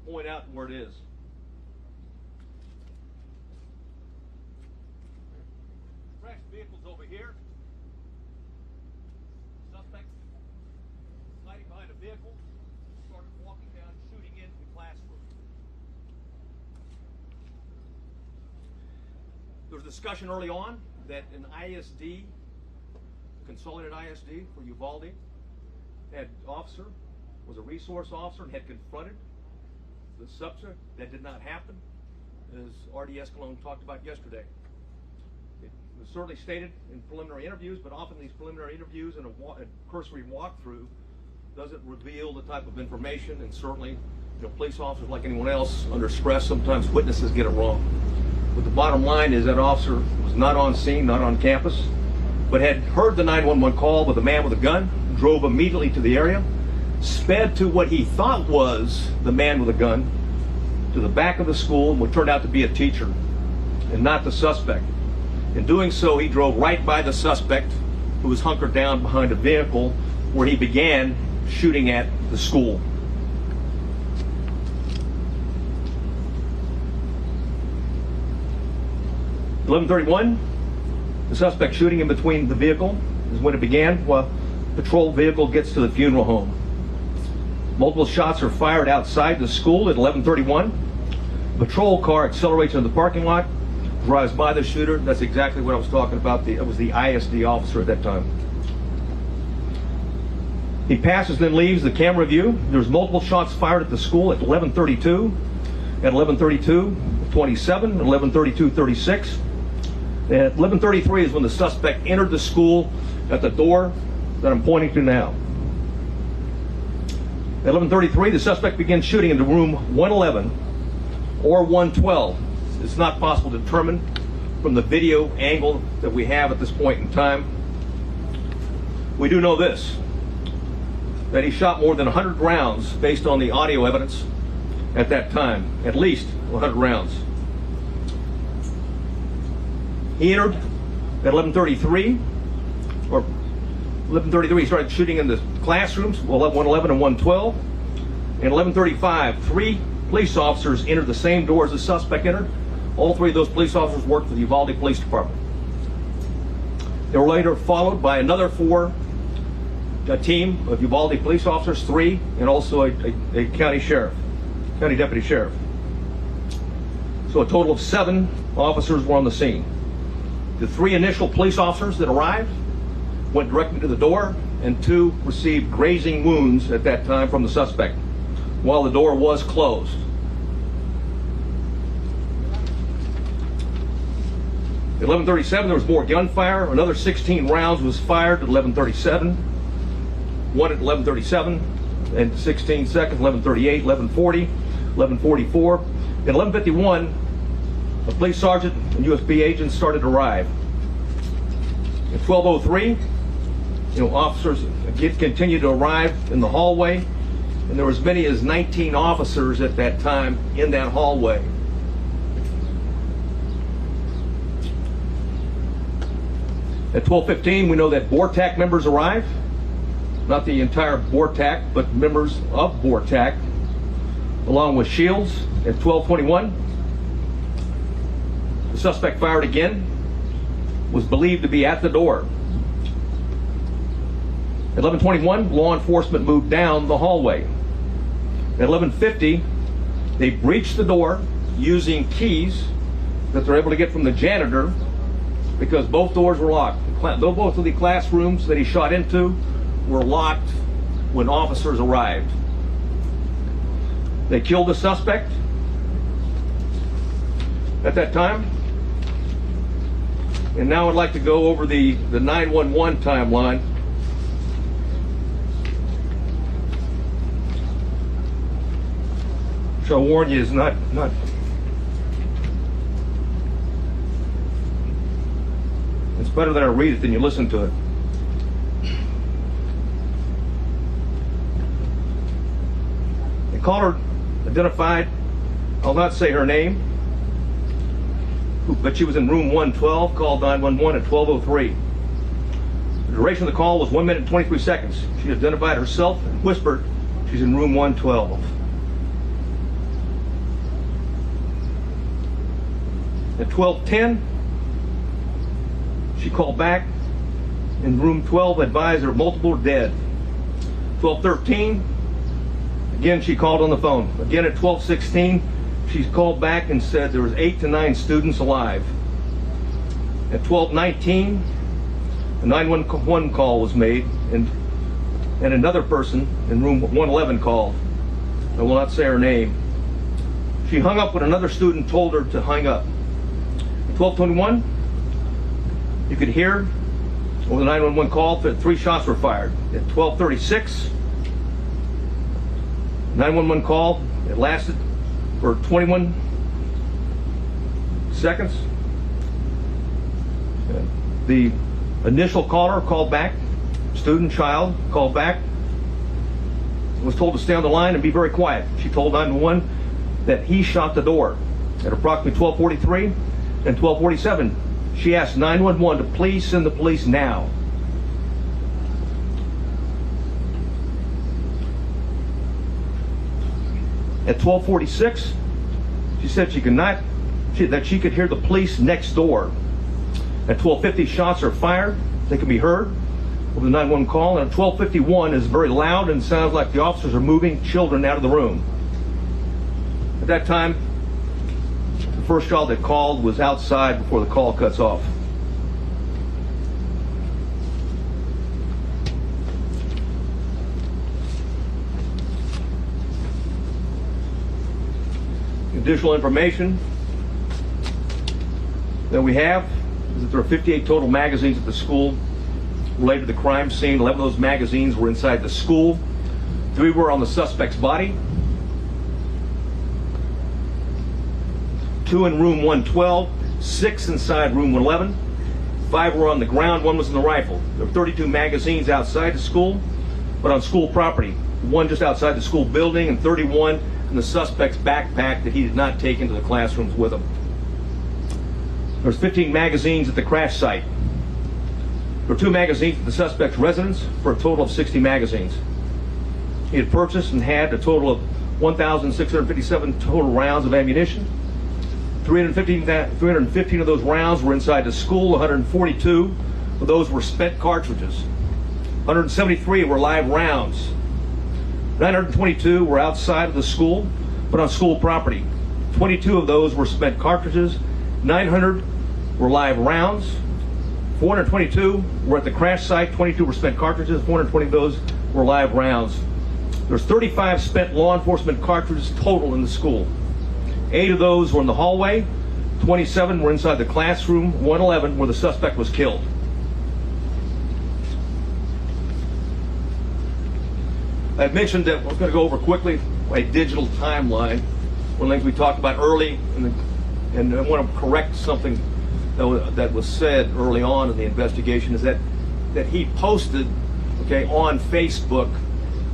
point out where it is. Crash vehicle's over here. Suspect hiding behind a vehicle, started walking down, shooting into the classroom. There was discussion early on that an ISD, consolidated ISD for Uvalde, had officer, was a resource officer and had confronted the subject. That did not happen, as R.D. Escalone talked about yesterday. It was certainly stated in preliminary interviews, but often these preliminary interviews and a cursory walkthrough doesn't reveal the type of information, and certainly, police officers, like anyone else, under stress, sometimes witnesses get it wrong. But the bottom line is that officer was not on scene, not on campus, but had heard the 911 call with a man with a gun, drove immediately to the area, sped to what he thought was the man with a gun, to the back of the school, and what turned out to be a teacher, and not the suspect. In doing so, he drove right by the suspect, who was hunkered down behind a vehicle, where he began shooting at the school. (11:31), the suspect shooting in between the vehicle is when it began, while patrol vehicle gets to the funeral home. Multiple shots are fired outside the school at 11:31. Patrol car accelerates into the parking lot, drives by the shooter. That's exactly what I was talking about. It was the ISD officer at that time. He passes, then leaves the camera view. There's multiple shots fired at the school at 11:32, at 11:32:27, 11:32:36. At 11:33 is when the suspect entered the school at the door that I'm pointing to now. At 11:33, the suspect begins shooting into room 111 or 112. It's not possible to determine from the video angle that we have at this point in time. We do know this, that he shot more than 100 rounds based on the audio evidence at that time, at least 100 rounds. He entered at 11:33, or 11:33, he started shooting in the classrooms, 111 and 112. And 11:35, 3 police officers entered the same door as the suspect entered. All 3 of those police officers worked for the Uvalde Police Department. They were later followed by another 4, a team of Uvalde police officers, 3, and also a county deputy sheriff. So a total of 7 officers were on the scene. The 3 initial police officers that arrived went directly to the door, and 2 received grazing wounds at that time from the suspect, while the door was closed. At 11:37, there was more gunfire. Another 16 rounds was fired at 11:37. 1 at 11:37 and 16 seconds, 11:38, 11:40, 11:44. At 11:51, a police sergeant and USB agents started to arrive. At 12:03, officers continued to arrive in the hallway, and there were as many as 19 officers at that time in that hallway. At 12:15, we know that BORTAC members arrived. Not the entire BORTAC, but members of BORTAC, along with Shields. At 12:21, the suspect fired again, was believed to be at the door. At 11:21, law enforcement moved down the hallway. At 11:50, they breached the door using keys that they're able to get from the janitor, because both doors were locked. Both of the classrooms that he shot into were locked when officers arrived. They killed the suspect at that time. And now I'd like to go over the 911 timeline. Which I'll warn you is not it's better that I read it than you listen to it. The caller identified, I'll not say her name, but she was in room 112, called 911 at 12:03. The duration of the call was 1 minute and 23 seconds. She identified herself and whispered she's in room 112. At 12:10, she called back in room 12, advised that multiple are dead. 12:13, again she called on the phone. Again at 12:16, she called back and said there was 8 to 9 students alive. At 12:19, a 911 call was made, and another person in room 111 called. I will not say her name. She hung up when another student told her to hang up. At 12:21, you could hear over the 911 call that 3 shots were fired. At 12:36, 911 call, it lasted for 21 seconds. The initial caller called back, student, child, called back, was told to stay on the line and be very quiet. She told 911 that he shot the door. At approximately 12:43 and 12:47, she asked 911 to please send the police now. At 12:46, she said that she could hear the police next door. At 12:50, shots are fired. They can be heard over the 911 call. And at 12:51 is very loud and sounds like the officers are moving children out of the room. At that time, the first child that called was outside before the call cuts off. Additional information that we have is that there are 58 total magazines at the school related to the crime scene. 11 of those magazines were inside the school. 3 were on the suspect's body. 2 in room 112, 6 inside room 111. 5 were on the ground, 1 was in the rifle. There were 32 magazines outside the school, but on school property. 1 just outside the school building, and 31 in the suspect's backpack that he did not take into the classrooms with him. There's 15 magazines at the crash site. There were 2 magazines at the suspect's residence for a total of 60 magazines. He had purchased and had a total of 1,657 total rounds of ammunition. 315 of those rounds were inside the school. 142 of those were spent cartridges. 173 were live rounds. 922 were outside of the school, but on school property. 22 of those were spent cartridges. 900 were live rounds. 422 were at the crash site. 22 were spent cartridges. 420 of those were live rounds. There's 35 spent law enforcement cartridges total in the school. 8 of those were in the hallway. 27 were inside the classroom. 111 where the suspect was killed. I mentioned that I was going to go over quickly a digital timeline. One of the things we talked about early, and I want to correct something that was said early on in the investigation, is that he posted, on Facebook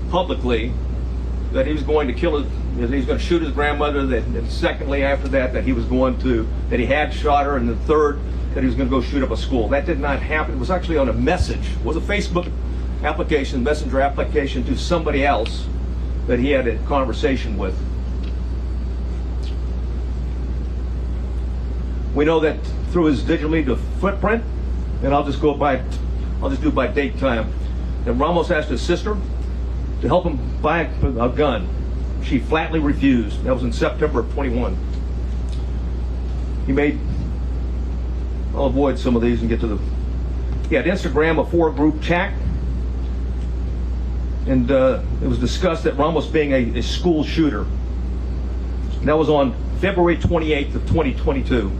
publicly that he was going to kill he was going to shoot his grandmother. And secondly, after that he he had shot her, and the third that he was going to go shoot up a school. That did not happen. It was actually on a message. It was a Facebook application, messenger application to somebody else that he had a conversation with. We know that through his digital media footprint, and I'll just do by date time, that Ramos asked his sister to help him buy a gun. She flatly refused. That was in September of 21. I'll avoid some of these and get to he had Instagram, a 4-group chat, and it was discussed that Ramos being a school shooter. And that was on February 28th of 2022.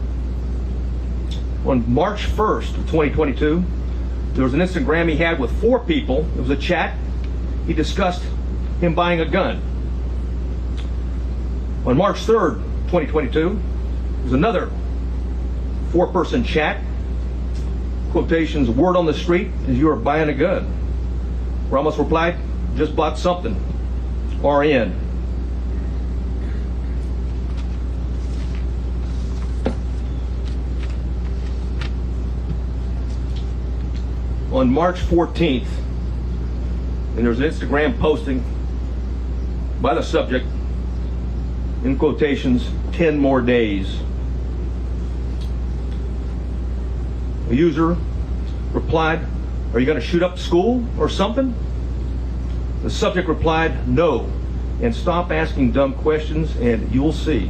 On March 1st of 2022, there was an Instagram he had with 4 people. It was a chat. He discussed him buying a gun. On March 3rd, 2022, there was another 4-person chat. Quotations, word on the street is you are buying a gun. Ramos replied, just bought something. RN. On March 14th, and there's an Instagram posting by the subject, in quotations, 10 more days. A user replied, "Are you going to shoot up school or something?" The subject replied, "No, and stop asking dumb questions and you'll see."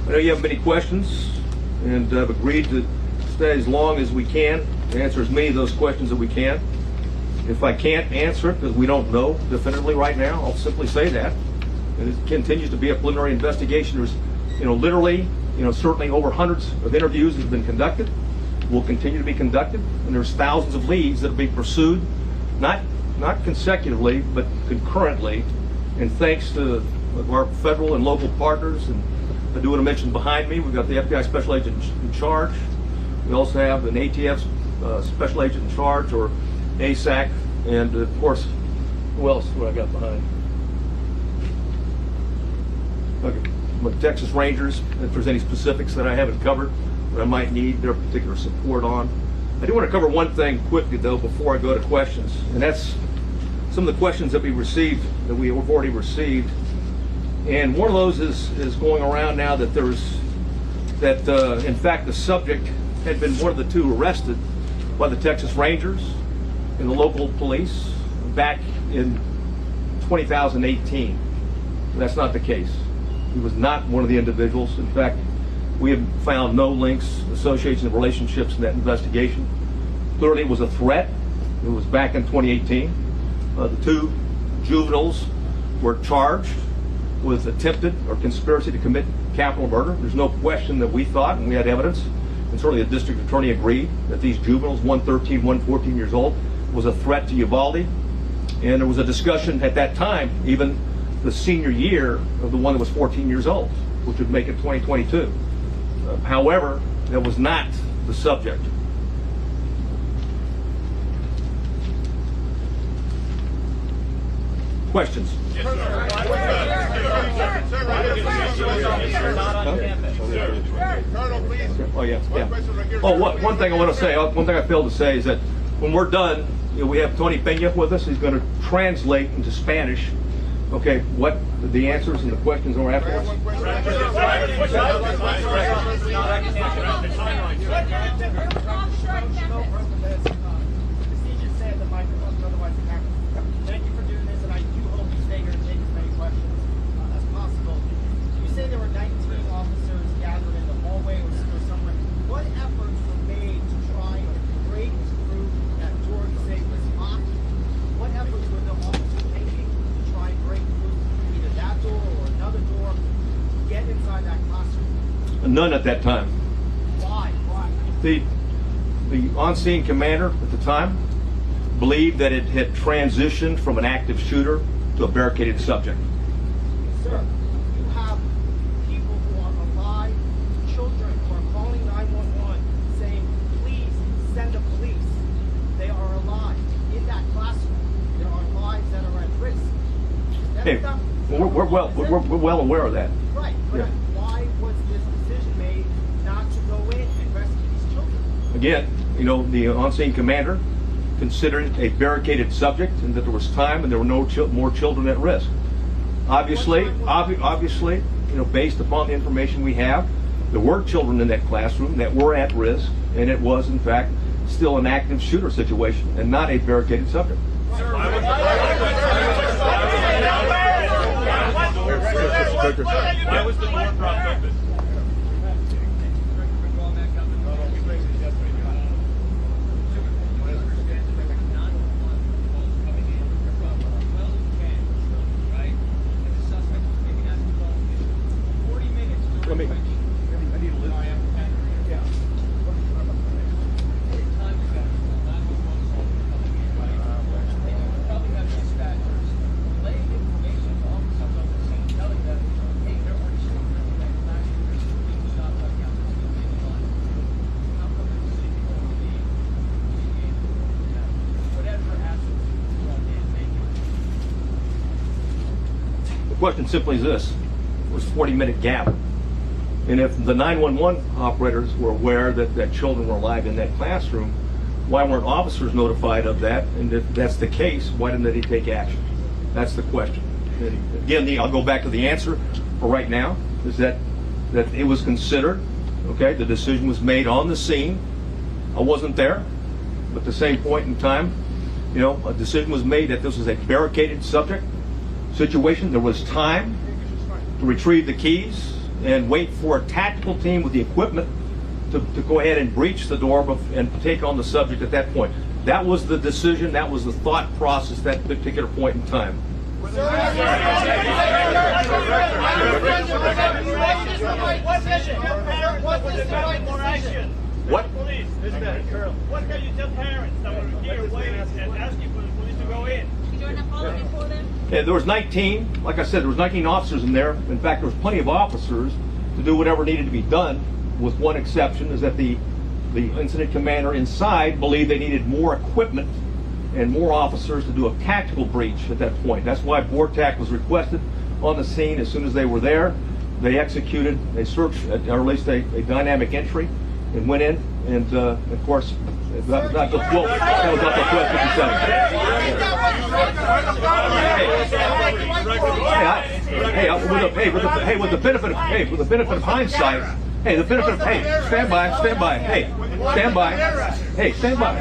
I know you have many questions, and I've agreed to stay as long as we can to answer as many of those questions that we can. If I can't answer it because we don't know definitively right now, I'll simply say that. And it continues to be a preliminary investigation. There's, literally, certainly over hundreds of interviews that have been conducted, will continue to be conducted, and there's thousands of leads that will be pursued, not consecutively, but concurrently. And thanks to our federal and local partners, and I do want to mention behind me, we've got the FBI Special Agent in charge. We also have an ATF Special Agent in charge, or ASAC, and of course, who else do I got behind? Okay, my Texas Rangers, if there's any specifics that I haven't covered that I might need their particular support on. I do want to cover one thing quickly, though, before I go to questions, and that's some of the questions that we received, that we have already received. And one of those is going around now that in fact, the subject had been one of the two arrested by the Texas Rangers and the local police back in 2018. That's not the case. He was not one of the individuals. In fact, we have found no links, associations, and relationships in that investigation. Clearly, it was a threat. It was back in 2018. The two juveniles were charged with attempted or conspiracy to commit capital murder. There's no question that we thought, and we had evidence, and certainly the district attorney agreed, that these juveniles, one 13, one 14 years old, was a threat to Uvalde. And there was a discussion at that time, even the senior year of the one that was 14 years old, which would make it 2022. However, that was not the subject. Questions? Yes, Oh, yeah. Oh, one thing I want to say, one thing I failed to say is that when we're done, we have Tony Pena with us. He's going to translate into Spanish, okay, what the answers and the questions are afterwards. Thank you for doing this, and I do hope you stay here and take as many questions as possible. You say there were 19 officers gathered in the hallway or somewhere. What efforts were made to try and break through that door? You say it was locked. What efforts were the officers making to try and break through either that door or another door, get inside that classroom? None at that time. Why? The on-scene commander at the time believed that it had transitioned from an active shooter to a barricaded subject. Sir, you have people who are alive, children who are calling 911 saying, please send the police. They are alive. In that classroom, there are lives that are at risk. Hey, we're well aware of that. Right, but Yeah. Why was this decision made not to go in and rescue these children? Again, the on-scene commander considered it a barricaded subject, and that there was time and there were no more children at risk. Obviously, based upon the information we have, there were children in that classroom that were at risk, and it was, in fact, still an active shooter situation and not a barricaded subject. Why was the door propped open? The question simply is this: it was a 40-minute gap And if the 911 operators were aware that children were alive in that classroom, why weren't officers notified of that? And if that's the case, why didn't they take action? That's the question. And again, I'll go back to the answer for right now, is that it was considered, okay, the decision was made on the scene. I wasn't there, but at the same point in time, you know, a decision was made that this was a barricaded subject situation. There was time to retrieve the keys and wait for a tactical team with the equipment to go ahead and breach the door and take on the subject at that point. That was the decision, that was the thought process at that particular point in time. What Police, what can you tell parents that were here waiting and asking for the police to go in? Is there an apology for them? Yeah, there was 19, like I said, there was 19 officers in there. In fact, there was plenty of officers to do whatever needed to be done, with one exception, is that the incident commander inside believed they needed more equipment and more officers to do a tactical breach at that point. That's why BORTAC was requested on the scene. As soon as they were there, they executed a search, or at least a dynamic entry, and went in, and of course, that was not the request that with the benefit of hindsight, stand by,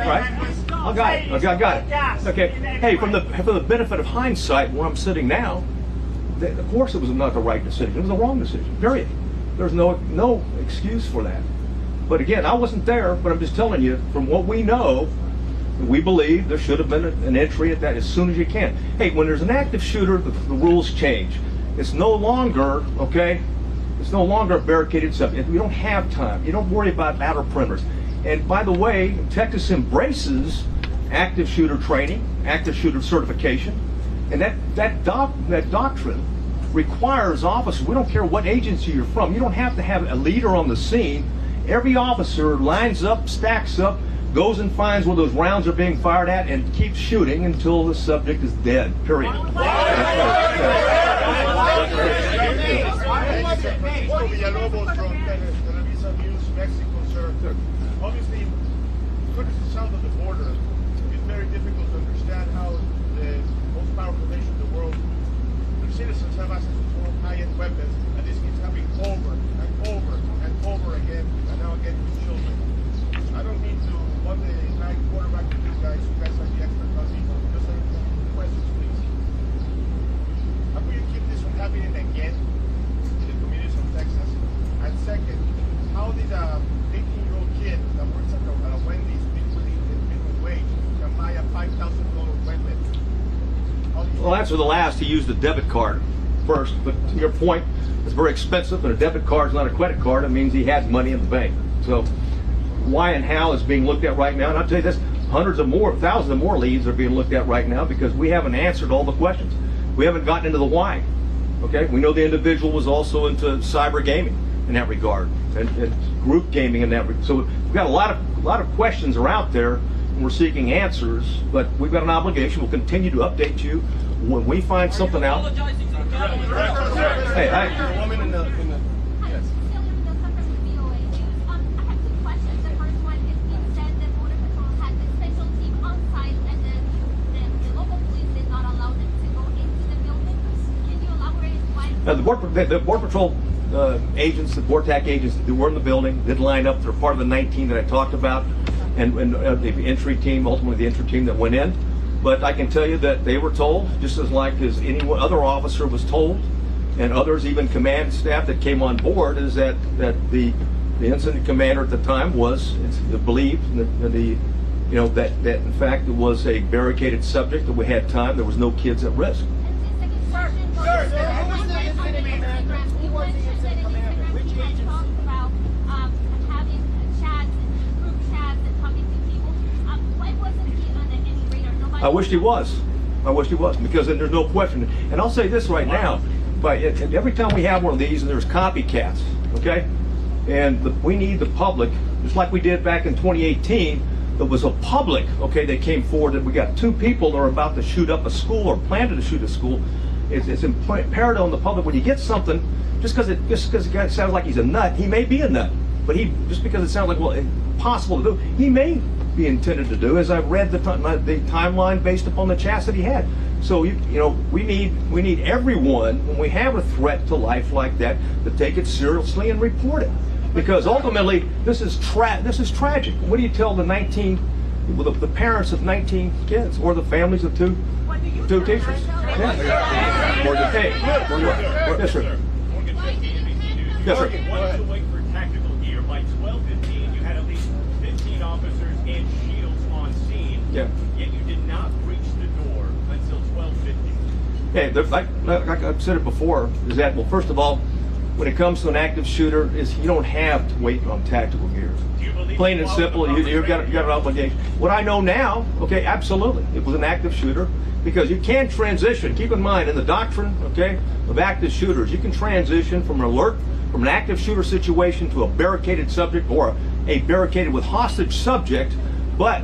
right? I got it. Okay. Hey, from the benefit of hindsight, where I'm sitting now, of course it was not the right decision. It was the wrong decision. Period. There's no excuse for that. But again, I wasn't there, but I'm just telling you, from what we know, we believe there should have been an entry at that as soon as you can. Hey, when there's an active shooter, the rules change. It's no longer, okay, it's no longer a barricaded subject. We don't have time. You don't worry about outer perimeters. And by the way, Texas embraces active shooter training, active shooter certification, and that doctrine requires officers, we don't care what agency you're from, you don't have to have a leader on the scene. Every officer lines up, stacks up, goes and finds where those rounds are being fired at, and keeps shooting until the subject is dead. Period. Villalobos from Televisa News, Mexico, sir. Obviously, goodness is south of the border. It's very difficult to understand how the most powerful nation in the world, their citizens have access to high-end weapons, and this keeps happening over and over and over again, and now again with children. I don't mean to want the night quarterback with you guys are the expert on people. Just a questions, please. How can you keep this from happening again in the communities of Texas? And second, how did a 18-year-old kid that works at a Wendy's minimum wage can buy a $5,000 weapon? Well, answer the last. He used a debit card first, but to your point, it's very expensive, and a debit card is not a credit card. It means he has money in the bank. So why and how is being looked at right now. And I'll tell you this, thousands of more leads are being looked at right now because we haven't answered all the questions. We haven't gotten into the why. Okay, we know the individual was also into cyber gaming in that regard, and group gaming in that regard. So we've got a lot of questions are out there, and we're seeking answers. But we've got an obligation. We'll continue to update you when we find something out. Hey, a woman in the yes. The Border Patrol agents, the BORTAC agents that were in the building, did line up. They're part of the 19 that I talked about, and the entry team, ultimately the entry team that went in. But I can tell you that they were told, just as any other officer was told, and others, even command staff that came on board, is that the incident commander at the time believed that in fact it was a barricaded subject, that we had time, there was no kids at risk. I wished he was, because then there's no question. And I'll say this right now, but every time we have one of these, and there's copycats, okay? And we need the public, just like we did back in 2018, there was a public, okay, that came forward that we got 2 people that are about to shoot up a school or planned to shoot a school. it's imperative on the public when you get something, just because the guy sounds like he's a nut, he may be a nut. But just because it sounds like, well, impossible to do, he may be intended to do, as I've read the timeline based upon the chats that he had. So we need everyone, when we have a threat to life like that, to take it seriously and report it, because ultimately this is tragic. What do you tell the parents of 19 kids, or the families of two teachers? Yeah. Hey, yes, sir. Yes, sir. Once to wait for tactical gear. By 12:15, you had at least 15 officers and shields on scene. Yeah. Yet you did not reach the door until 12:50. Okay, like I've said it before, is that, well, first of all, when it comes to an active shooter, you don't have to wait on tactical gear. Plain and simple, you've got an obligation. What I know now, okay, absolutely, it was an active shooter, because you can transition. Keep in mind, in the doctrine, okay, of active shooters, you can transition from an active shooter situation to a barricaded subject, or a barricaded with hostage subject. But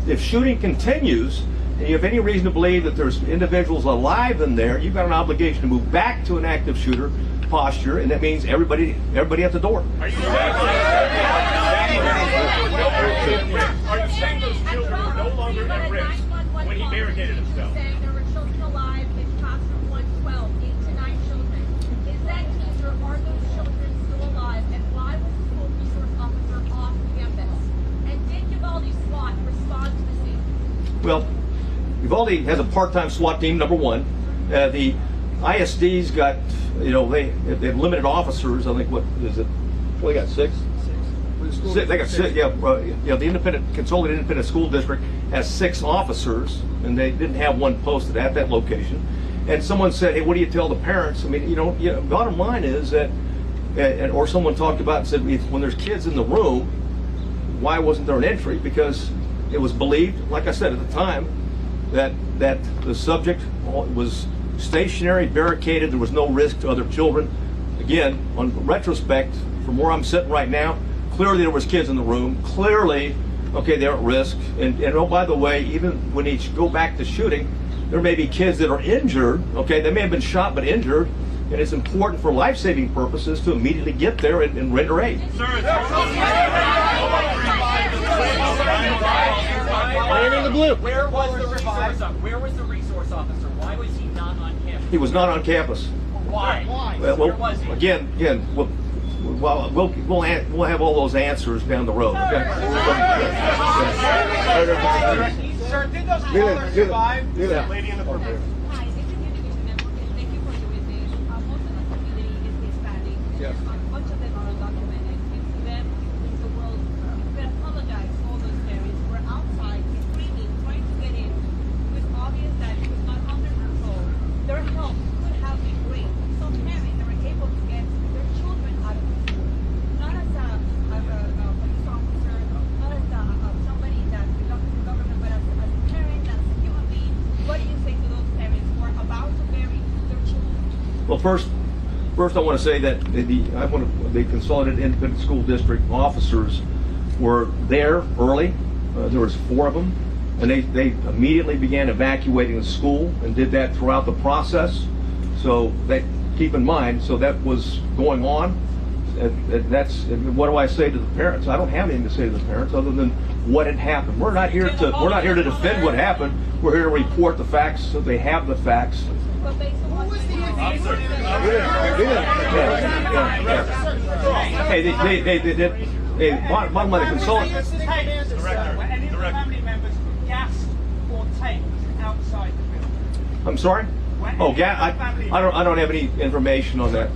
if shooting continues, and you have any reason to believe that there's individuals alive in there, you've got an obligation to move back to an active shooter posture, and that means everybody at the door. Are you saying those children were no longer at risk when he barricaded himself? Saying there were children alive in classroom 112, 8 to 9 children. Is that teacher, are those children still alive? And why was the school resource officer off campus? And did Uvalde SWAT respond to the scene? Well, Uvalde has a part-time SWAT team, number one. The ISD's got, they have limited officers. I think, what is it? Well, they got six. They got six. Yeah, the Consolidated Independent School District has 6 officers, and they didn't have one posted at that location. And someone said, "Hey, what do you tell the parents?" I mean, bottom line is that, or someone talked about and said, when there's kids in the room, why wasn't there an entry? Because it was believed, like I said at the time, that the subject was stationary, barricaded. There was no risk to other children. Again, on retrospect, from where I'm sitting right now, clearly there was kids in the room. Clearly, okay, they're at risk. And oh, by the way, even when you go back to shooting, there may be kids that are injured. Okay, they may have been shot but injured, and it's important for life-saving purposes to immediately get there and render aid. In the blue. Where was the resource officer? Why was he not on campus? He was not on campus. Why? Well, Where was he? Again, we'll have all those answers down the road. Okay? Sir, did those callers survive? Lady in the purple. Hi, this is Univision Network, and thank you for doing this. Most of the community is Hispanic. Yes. A bunch of them are undocumented. And to them, it's the world. You can apologize to all those parents who are outside, screaming, trying to get in. It was obvious that it was not under control. Their help could have been great. Some parents were able to get their children out of the school. Not as a police officer, not as somebody that belongs to the government, but as a parent, as a human being. What do you say to those parents who are about to bury their children? Well, first I want to say that the Consolidated Independent School District officers were there early. There was 4 of them, and they immediately began evacuating the school and did that throughout the process. So keep in mind, so that was going on. What do I say to the parents? I don't have anything to say to the parents other than what had happened. We're not here to defend what happened. We're here to report the facts, so they have the facts. But based on what Hey, bottom line, the consultant. Director. Family members gassed or taped outside the building. I'm sorry? Oh, I don't have any information on that.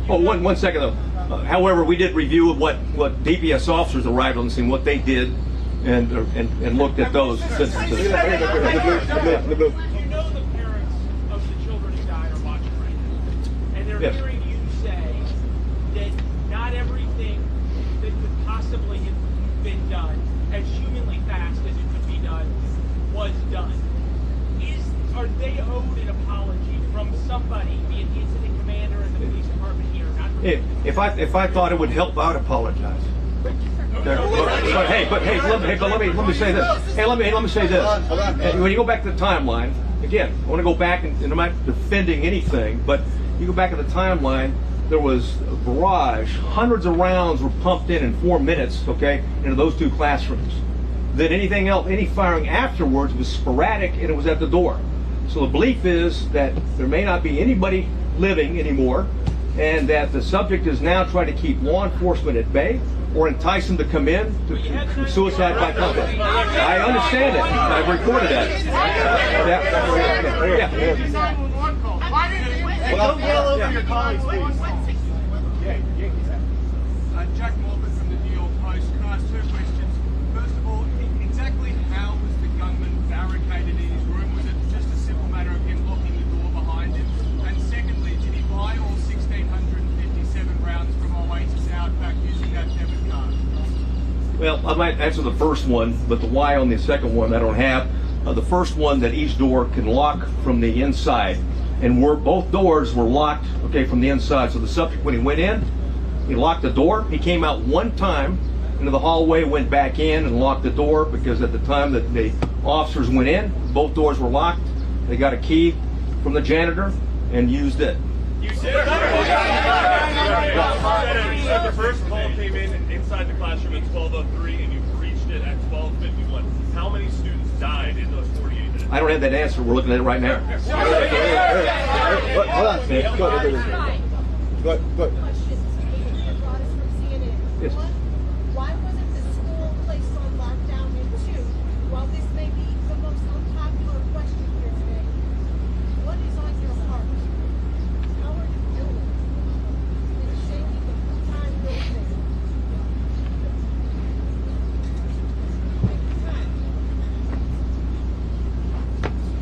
Oh, one second though. However, we did review what DPS officers arrived on the scene, what they did, and looked at those instances. You know the parents of the children who died are watching right now, and they're Yes. hearing you say that not everything that could possibly have been done as humanly fast as it could be done was done. Are they owed an apology from somebody, be it the incident commander in the police department here? If I thought it would help, I'd apologize. But let me say this. Hey, let me say this. When you go back to the timeline, again, I want to go back and I'm not defending anything, but you go back to the timeline. There was a barrage. Hundreds of rounds were pumped in 4 minutes, okay, into those 2 classrooms. Then anything else, any firing afterwards was sporadic, and it was at the door. So the belief is that there may not be anybody living anymore, and that the subject is now trying to keep law enforcement at bay or entice them to come in to suicide by combat. I understand it. I've recorded that. Don't yell over your colleagues, please. Jack Morgan from the New York Post. Can I ask 2 questions? First of all, exactly how was the gunman barricaded in his room? Was it just a simple matter of him locking the door behind him? And secondly, did he buy all 1,657 rounds from Oasis Outback using that debit card? Well, I might answer the first one, but the why on the second one I don't have. The first one, that each door can lock from the inside, and both doors were locked, okay, from the inside. So the subject, when he went in, he locked the door. He came out one time into the hallway, went back in and locked the door, because at the time that the officers went in, both doors were locked. They got a key from the janitor and used it. You said the first call came in inside the classroom at 12:03 and you reached it at 12:51. How many students died in those 48 minutes? I don't have that answer. We're looking at it right now. Hold on, Sam. Go ahead. Yes. Why wasn't the school placed on lockdown in 2? While this may be the most unpopular question here today, what is on your heart? How are you doing? It's shaking the time real quick.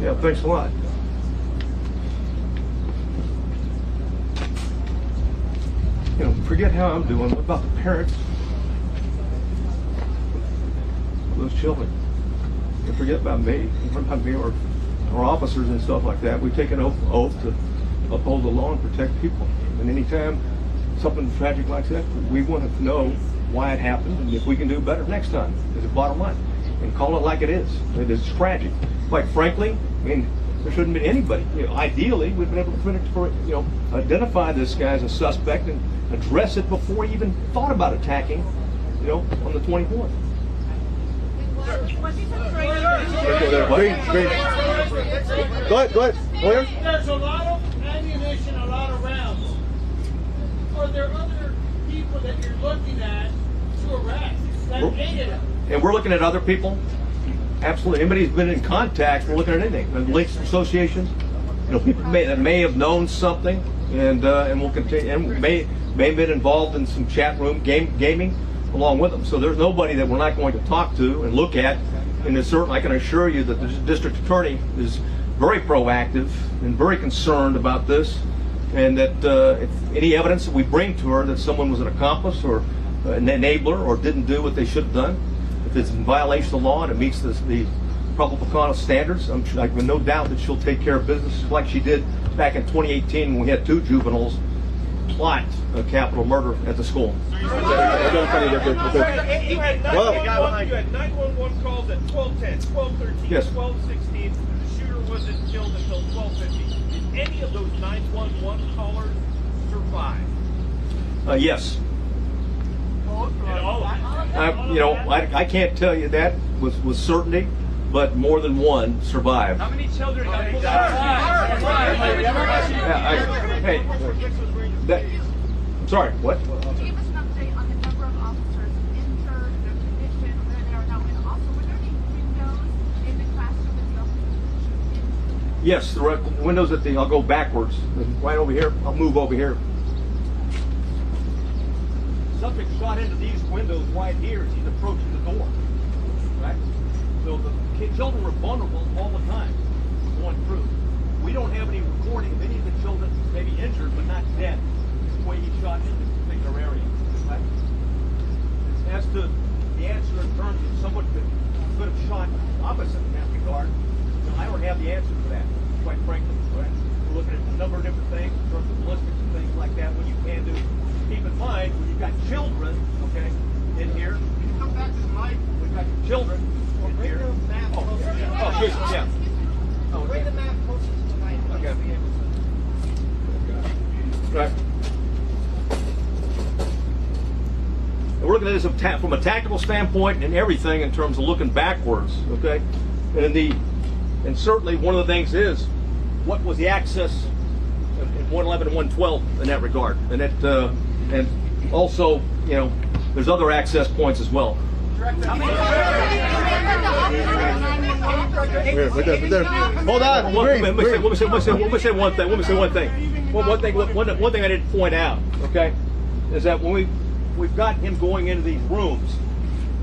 Yeah, thanks a lot. You know, forget how I'm doing. What about the parents of those children? And forget about me. What about me or our officers and stuff like that? We take an oath to uphold the law and protect people. And anytime something tragic like that, we want to know why it happened and if we can do better next time, is the bottom line. And call it like it is. It is tragic. Quite frankly, I mean, there shouldn't be anybody. You know, ideally, we've been able to identify this guy as a suspect and address it before he even thought about attacking, on the 24th. Go ahead. There's a lot of ammunition, a lot of rounds. Are there other people that you're looking at to arrest that aided him? And we're looking at other people. Absolutely. Anybody who's been in contact, we're looking at anything. And links associations, people that may have known something, and will continue, and may have been involved in some chat room gaming along with them. So there's nobody that we're not going to talk to and look at. And it's certain, I can assure you that the district attorney is very proactive and very concerned about this, and that if any evidence that we bring to her that someone was an accomplice or an enabler or didn't do what they should have done, if it's in violation of the law and it meets the probable cause standards, I have no doubt that she'll take care of business like she did back in 2018 when we had 2 juveniles plot a capital murder at the school. You had 911 calls at 12:10, 12:13, Yes. 12:16. The shooter wasn't killed until 12:50. Did any of those 911 callers survive? Yes. And all of them? I can't tell you that with certainty, but more than one survived. How many children got pulled I'm sorry, what? Can you give us an update on the number of officers injured, their condition, where they are now, and also were there any windows in the classroom itself? Yes, the windows I'll go backwards. Right over here. I'll move over here. Subject shot into these windows right here as he's approaching the door. Right? So the children were vulnerable all the time going through. We don't have any recording of any of the children maybe injured but not dead. The way he shot into this particular area. Right? As to the answer in terms of someone could have shot opposite in that regard, I don't have the answer to that, quite frankly. Right? We're looking at a number of different things in terms of ballistics and things like that, what you can do. Keep in mind, when you've got children, okay, in here. Come back to the mic. We've got children Well, in bring here. the map closer to the Oh, mic. excuse me, yeah. Oh, Bring okay. the map closer to the mic. Okay. Be able to- Right. And we're looking at this from a tactical standpoint and everything in terms of looking backwards, okay? And certainly one of the things is, what was the access in 111 and 112 in that regard? And and also, you know, there's other access points as well. Right there. Hold on. Let me say one thing. One thing I didn't point out, okay, is that when we've got him going into these rooms,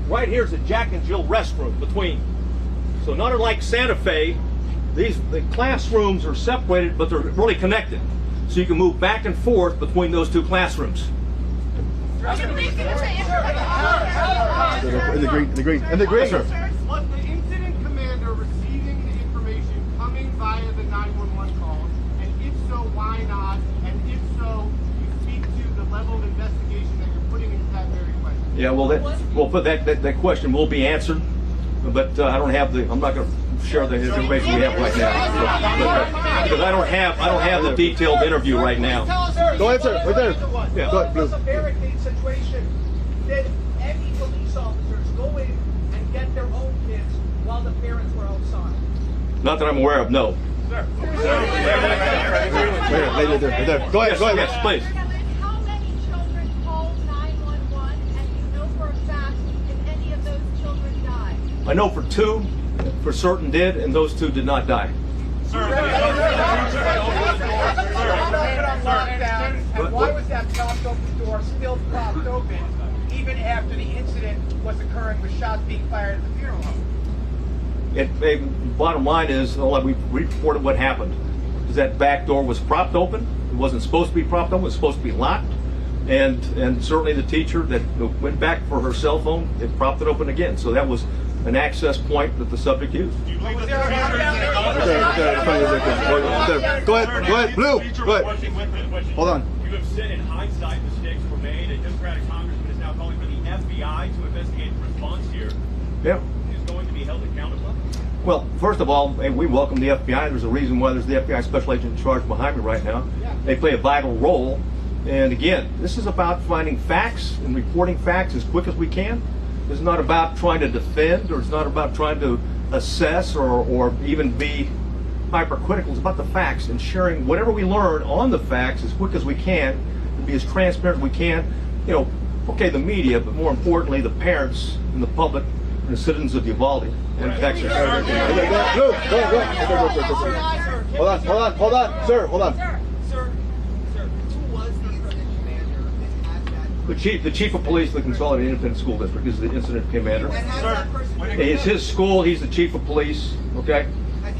right here's the Jack and Jill restroom between. So not unlike Santa Fe, the classrooms are separated, but they're really connected. So you can move back and forth between those two classrooms. In the green. Yes, sir. Was the incident commander receiving the information coming via the 911 calls? And if so, why not? And if so, you speak to the level of investigation that you're putting into that very question. Yeah, well, that question will be answered, but I don't have I'm not going to share the information we have right now, because I don't have the detailed interview right now. Go ahead, sir. Right there. Yeah. Go ahead, If it was please. a barricade situation, did any police officers go in and get their own kids while the parents were outside? Not that I'm aware of, no. Right there. Go ahead. Yes, please. How many children called 911 and you know for a fact if any of those children died? I know for two, for certain did, and those two did not die. And why was that propped open door still propped open even after the incident was occurring with shots being fired at the funeral home? Bottom line is, we reported what happened. Is that back door was propped open. It wasn't supposed to be propped open. It was supposed to be locked. And certainly the teacher that went back for her cell phone, it propped it open again. So that was an access point that the subject used. Go ahead. Blue. Go ahead. Hold on. You have said in hindsight mistakes were made. A Democratic congressman is now calling for the FBI to investigate the response here. Yeah. Is going to be held accountable. Well, first of all, we welcome the FBI. There's a reason why there's the FBI special agent in charge behind me right now. They play a vital role. And again, this is about finding facts and reporting facts as quick as we can. It's not about trying to defend, or it's not about trying to assess or even be hypercritical. It's about the facts and sharing whatever we learn on the facts as quick as we can, and be as transparent as we can. You know, okay, the media, but more importantly, the parents and the public and the citizens of Uvalde and Texas. Blue. Go ahead. Hold on. Sir, hold on. Sir, who was the commander at that? The chief of police of the Consolidated Independent School District is the incident commander. And has that person been It's his school. He's the chief of police. Okay.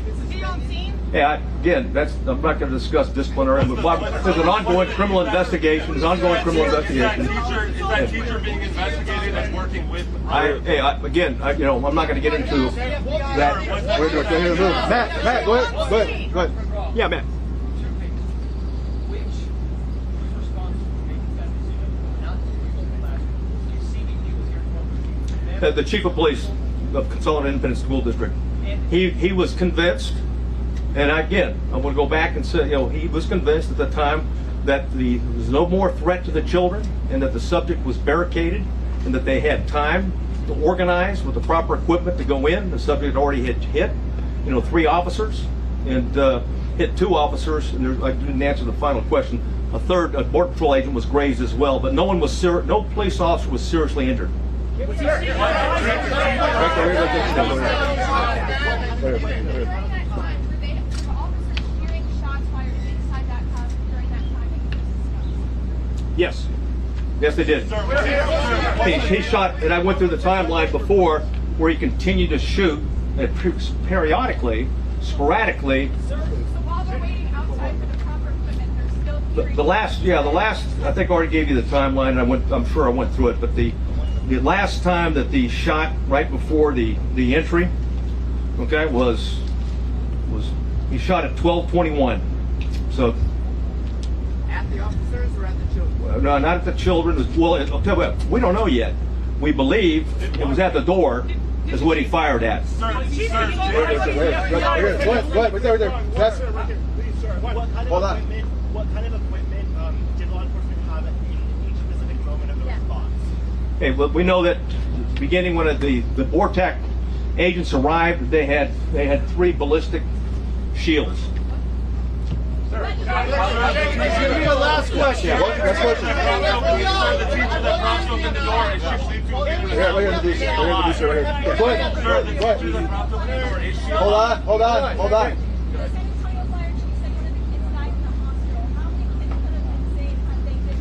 Is he on scene? Yeah, again, I'm not going to discuss disciplinary, but there's an ongoing criminal investigation. There's ongoing criminal investigation. Is that teacher being investigated and working with? Again, I'm not going to get into that. Matt, go ahead. Yeah, man. Whose responsibility for making that decision? Not the people in the classroom. You see, he was here for The chief of police of Consolidated Independent School District. He was convinced, and again, I'm going to go back and say, he was convinced at the time that there was no more threat to the children, and that the subject was barricaded, and that they had time to organize with the proper equipment to go in. The subject had already hit 3 officers, and hit 2 officers, and I didn't answer the final question. A third, a border patrol agent, was grazed as well, but no police officer was seriously injured. During that time, were the officers hearing shots fired inside that classroom during that time? Yes. Yes, they did. He shot, and I went through the timeline before, where he continued to shoot, and periodically, sporadically. So while they're waiting outside for the proper equipment, they're still hearing The last, I think I already gave you the timeline, and I'm sure I went through it, but the last time that the shot right before the entry, okay, was he shot at 12:21. So At the officers or at the children? no, not at the children. Well, I'll tell you what, we don't know yet. we believe it was at the door, is what he fired at. What kind of equipment did law enforcement have at each specific moment of the response? Okay, well, we know that beginning when the BORTAC agents arrived, they had 3 ballistic shields. Give me the last question. The teacher that propped open the door is shifting to We're gonna introduce her right here. Go ahead. Sir, the teacher that propped open the door is she Hold on. The San Antonio Fire Chief said one of the kids died in the hospital. How many kids could have been saved had they been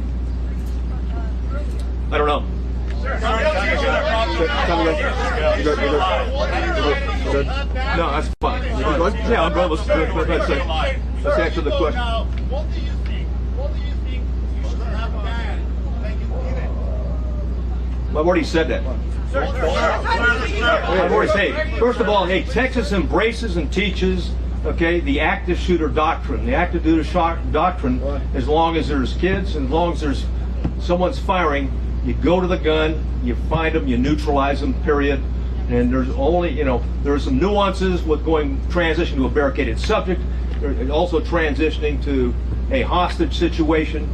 earlier? I don't know. No, that's fine. Yeah, I'm going. Let's answer the question. Now, what do you think? What do you think you should have done? Thank you. I've already said that. I've already said. First of all, hey, Texas embraces and teaches, okay, the active shooter doctrine. The active shooter doctrine, as long as there's kids, and as long as there's someone's firing, you go to the gun, you find them, you neutralize them, period. And there's only, there's some nuances with transition to a barricaded subject, also transitioning to a hostage situation.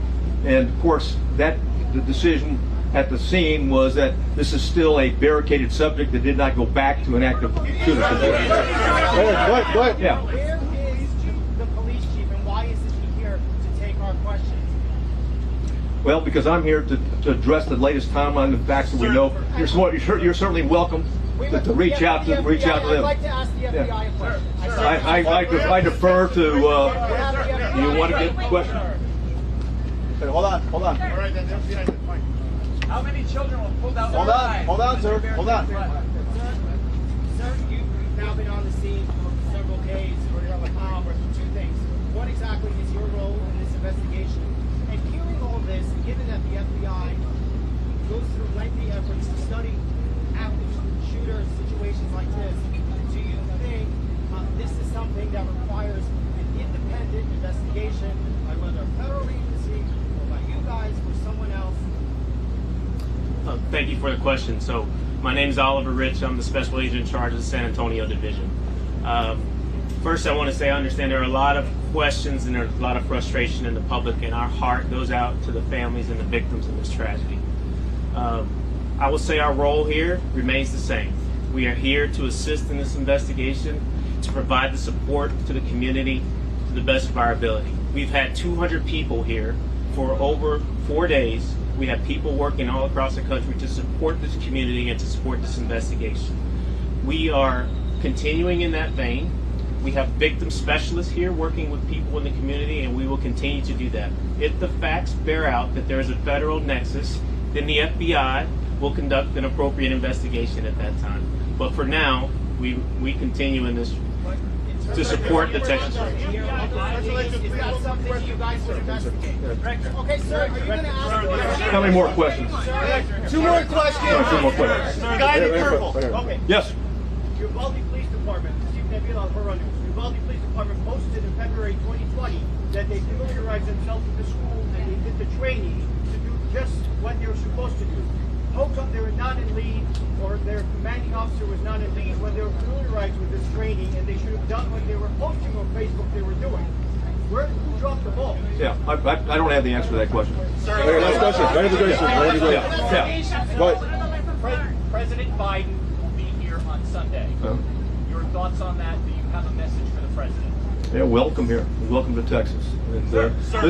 And of course, the decision at the scene was that this is still a barricaded subject that did not go back to an active shooter situation. Go ahead. Yeah. Where is the police chief and why isn't he here to take our questions? Well, because I'm here to address the latest timeline and facts that we know. You're certainly welcome to reach out to them. I'd like to ask the FBI a question. I defer to. You want to get a question? Hey, hold on. All right, then. Fine. How many children were pulled out? Hold on, sir. Hold on. Sir, you've now been on the scene for several days. We're here like for 2 things. What exactly is your role in this investigation? And hearing all this, given that the FBI goes through lengthy efforts to study active shooter situations like this, do you think this is something that requires an independent investigation by whether a federal agency or by you guys or someone else? Thank you for the question. So my name is Oliver Rich. I'm the special agent in charge of the San Antonio division. First, I want to say I understand there are a lot of questions and there's a lot of frustration in the public, and our heart goes out to the families and the victims of this tragedy. I will say our role here remains the same. We are here to assist in this investigation, to provide the support to the community to the best of our ability. We've had 200 people here for over 4 days. We have people working all across the country to support this community and to support this investigation. We are continuing in that vein. We have victim specialists here working with people in the community, and we will continue to do that. If the facts bear out that there is a federal nexus, then the FBI will conduct an appropriate investigation at that time. But for now, we continue in this to support the Texas Rangers. Is that something you guys would investigate? Okay, sir, are you going to ask? How many more questions? 2 more questions. 2 more questions. Guy in purple. Okay. Yes. Uvalde Police Department, Chief Nebula of News. Uvalde Police Department posted in February 2020 that they familiarized themselves with the school and they did the training to do just what they were supposed to do. How come they were not in lead, or their commanding officer was not in lead when they were familiarized with this training, and they should have done what they were posting on Facebook they were doing? Who dropped the ball? Yeah, I don't have the answer to that question. Last question. Yeah. Go ahead. President Biden will be here on Sunday. Your thoughts on that? Do you have a message for the president? Yeah, welcome here. Welcome to Texas. And,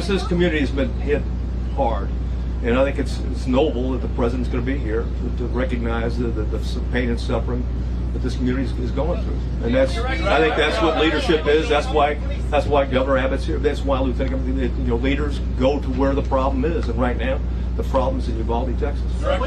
this community has been hit hard. And I think it's noble that the president's going to be here to recognize the pain and suffering that this community is going through. And I think that's what leadership is. That's why Governor Abbott's here. That's why Lieutenant Governor, leaders go to where the problem is. And right now, the problem is in Uvalde, Texas. Sir,